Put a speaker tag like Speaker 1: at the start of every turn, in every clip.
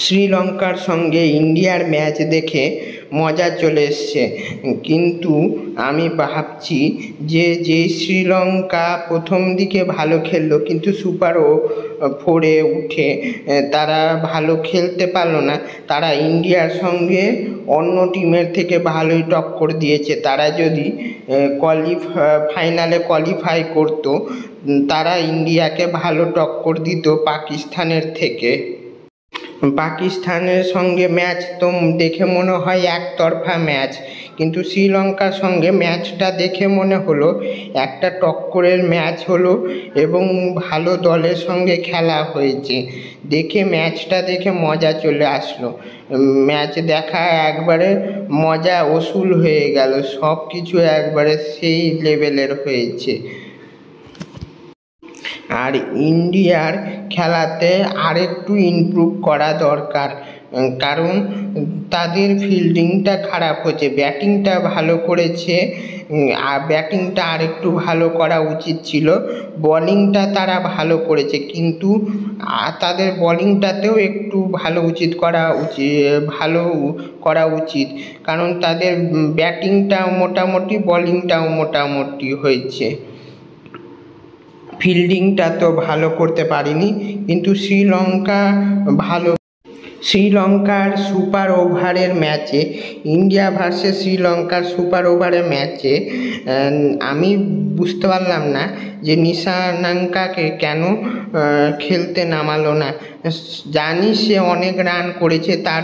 Speaker 1: শ্রীলঙ্কার সঙ্গে ইন্ডিয়ার ম্যাচ দেখে মজা চলে এসছে, কিন্তু আমি ভাবছি যে শ্রীলঙ্কা প্রথম দিকে ভালো খেললো কিন্তু সুপার 4-এ উঠে তারা ভালো খেলতে পারলো না। তারা ইন্ডিয়ার সঙ্গে অন্য টিমের থেকে ভালোই টক্কর দিয়েছে। তারা যদি ফাইনালে কোয়ালিফাই করতো, তারা ইন্ডিয়াকে ভালো টক্কর দিত পাকিস্তানের থেকে। পাকিস্তানের সঙ্গে ম্যাচ তো দেখে মনে হয় একতরফা ম্যাচ, কিন্তু শ্রীলঙ্কার সঙ্গে ম্যাচটা দেখে মনে হলো একটা টক্করের ম্যাচ হলো এবং ভালো দলের সঙ্গে খেলা হয়েছে। ম্যাচটা দেখে মজা চলে আসলো। ম্যাচ দেখা একবারে মজা ওসুল হয়ে গেল, সব কিছু একবারে সেই লেভেলের হয়েছে। আর ইন্ডিয়ার খেলাতে আরেকটু ইমপ্রুভ করা দরকার, কারণ তাদের ফিল্ডিংটা খারাপ হচ্ছে। ব্যাটিংটা ভালো করেছে, আর ব্যাটিংটা আরেকটু ভালো করা উচিত ছিল। বলিংটা তারা ভালো করেছে, কিন্তু তাদের বলিংটাতেও একটু ভালো করা উচিত, কারণ তাদের ব্যাটিংটাও মোটামুটি, বলিংটাও মোটামুটি হয়েছে। ফিল্ডিংটা তো ভালো করতে পারেনি, কিন্তু শ্রীলঙ্কার সুপার ওভারের ম্যাচে, ইন্ডিয়া ভার্সেস শ্রীলঙ্কার সুপার ওভারের ম্যাচে আমি বুঝতে পারলাম না যে নিশাঙ্কাকে কেন খেলতে নামালো না। জানি সে অনেক রান করেছে, তার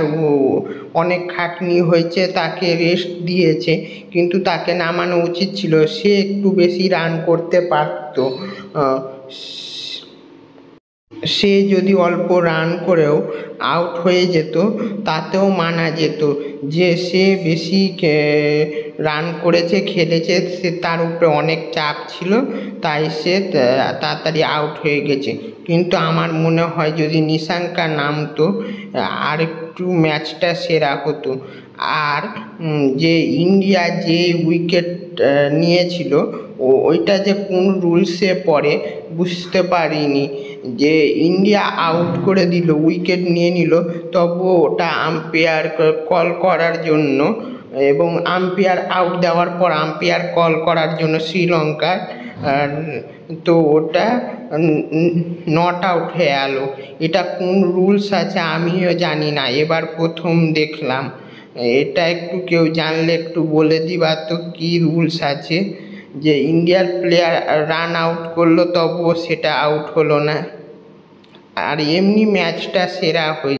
Speaker 1: অনেক খাটনি হয়েছে, তাকে রেস্ট দিয়েছে, কিন্তু তাকে নামানো উচিত ছিল। সে একটু বেশি রান করতে পারত। সে যদি অল্প রান করেও আউট হয়ে যেত, তাতেও মানা যেত যে সে বেশি রান করেছে, খেলেছে, সে তার উপরে অনেক চাপ ছিল, তাই সে তাড়াতাড়ি আউট হয়ে গেছে। কিন্তু আমার মনে হয় যদি নিশাঙ্কা নামতো, আর একটু ম্যাচটা সেরা হতো। আর যে ইন্ডিয়া যে উইকেট নিয়েছিল, ওইটা যে কোন রুলসে পড়ে বুঝতে পারিনি। যে ইন্ডিয়া আউট করে দিল, উইকেট নিয়ে নিল, তবুও ওটা আম্পায়ার কল করার জন্য, এবং আম্পায়ার আউট দেওয়ার পর আম্পায়ার কল করার জন্য শ্রীলঙ্কার, তো ওটা নট আউট হয়ে গেল। এটা কোন রুলস আছে আমিও জানি না, এবার প্রথম দেখলাম। এটা একটু কেউ জানলে একটু বলে দিবা তো, কি রুলস আছে যে ইন্ডিয়ার প্লেয়ার রান আউট করলো তবুও সেটা আউট হলো না। আর এমনি ম্যাচটা সেরা হয়েছে।